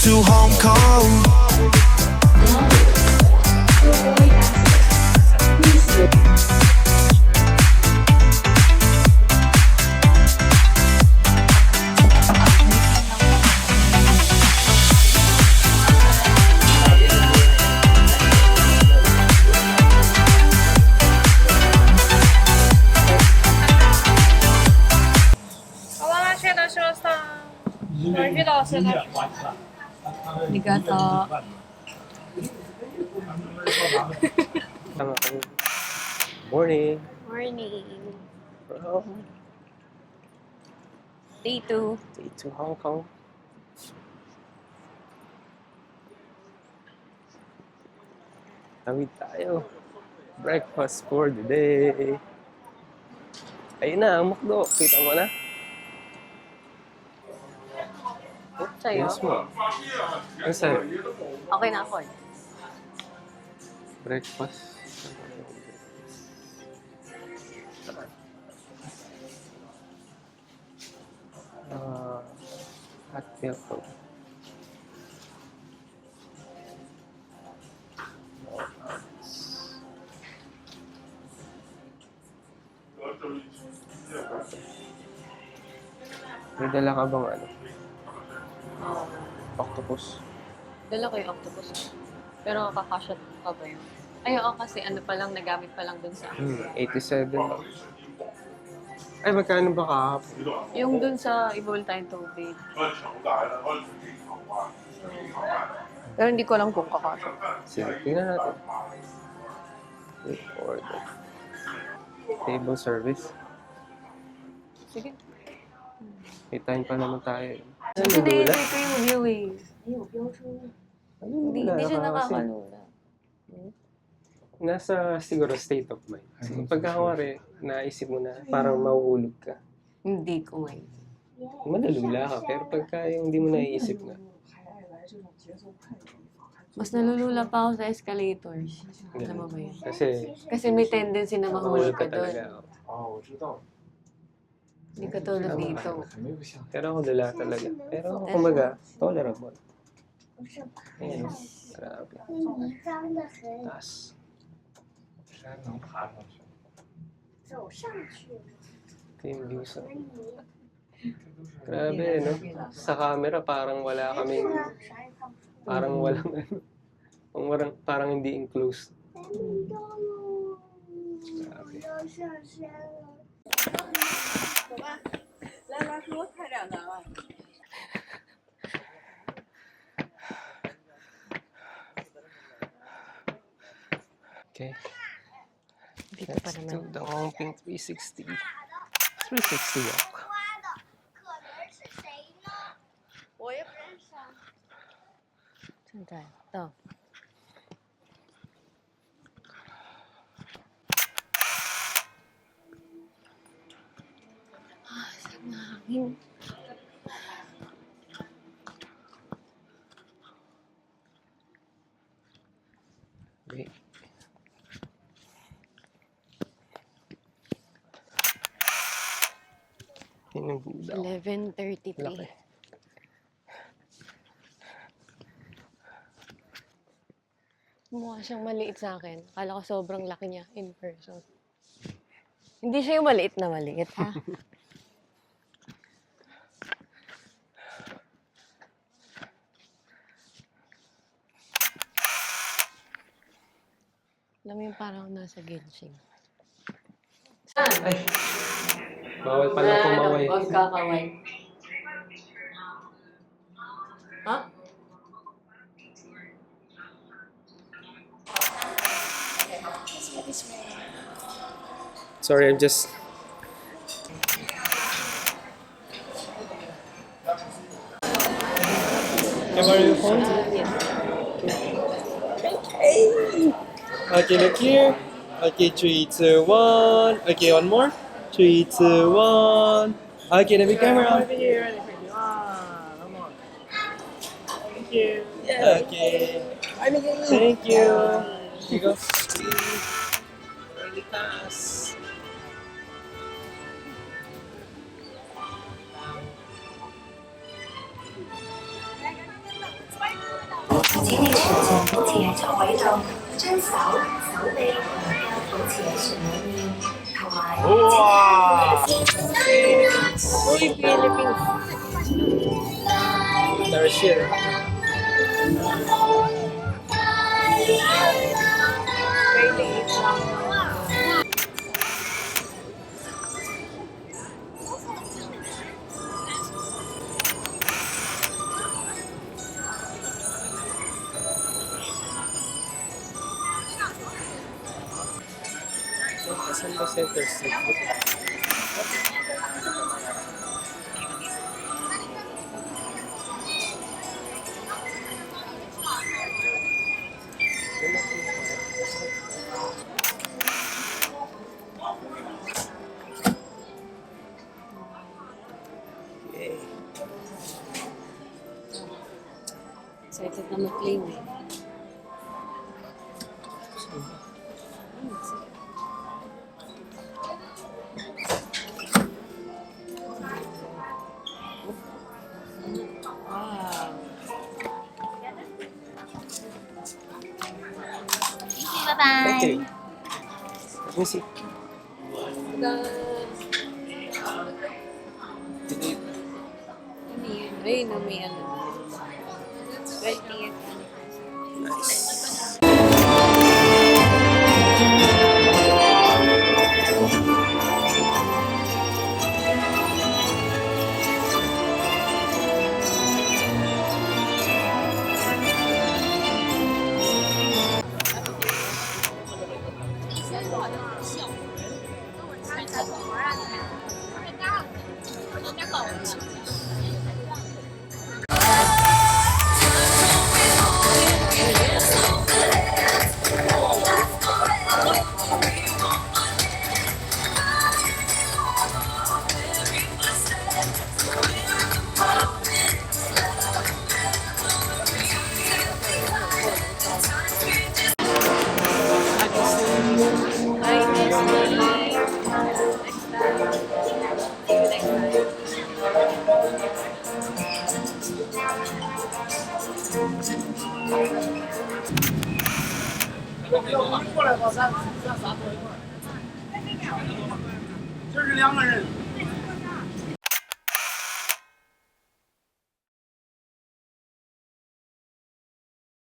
to Hong Kong. Arigato. Morning. Morning. From Day 2. to Hong Kong. Tawid tayo. Breakfast for the day. Ayun na, ang McDo. Kita mo na? Sa'yo? Yes mo. Ano sa'yo? Okay na ako. Breakfast. Hot milk. May dala ka bang ano? Octopus. Dala ko yung octopus. Pero kakasya pa ba yun? Ay, oo, kasi ano pa lang, nagamit pa lang dun sa... 87 lang. Ay, magkano ba kahapon? Yung dun sa ibol tayong tubig. Pero hindi ko alam kung kakasya. Sige, tingnan natin. Wait, order. Table service. Sige. May time pa naman tayo. Kasi na-enjoy ko yung view eh. Hindi siya Kasi nakakalula. nasa siguro state of mind. So, pagkakawari, naisip mo na parang mahuhulog ka. Hindi ko ngayon. Malalula ka, pero pagka yung hindi mo naiisip na. Mas nalulula pa ako sa escalators. Alam mo ba yun? Kasi may tendency na mahulog ka doon. talaga. Hindi ka tulad dito. Pero ako dala talaga. Pero kumaga, tolerable. Ayan, grabe. Taas. 山能爬上去。 Ito yung views. Grabe, no? Sa camera, parang wala kaming... Parang walang ano. Parang hindi enclosed. Grabe. 走吧，来来，给我开两单吧。 Okay. Dito pa Let's naman. do the Hongping 360. 360 walk. 我也不认识啊。 Saan tayo? Ito. Saan na hangin? Okay. Yun yung Buddha. 11:33. Laki. Mukha siyang maliit sa akin. Akala ko sobrang laki niya in person. Hindi siya yung maliit na maliit, ha? Alam mo yung parang nasa Genshin. Ay! Bawal pala kumaway. Huwag kakaway. Ha? Sorry, I'm just... Can I borrow your phone? Okay, look here. Okay, 3, 2, 1. Okay, one more. 3, 2, 1. Okay, then we camera. Ready, ready, ready. Come on. Thank you. Okay. Thank you. Here you go. Really fast. 请你上前就位度將手臂和腳抱持喺船裡面，同埋 Wow! Uy, Philippines. There's here. Very liit lang. Saan ba Center Street? Okay. Excited na mag-claim eh. Wow. Thank you. Let me see. Ano yun? Ayun na may ano. 20th. Nice. Bye, Nestle. Next time. See you next time.过来吧，咱仨坐一块儿。这是2个人。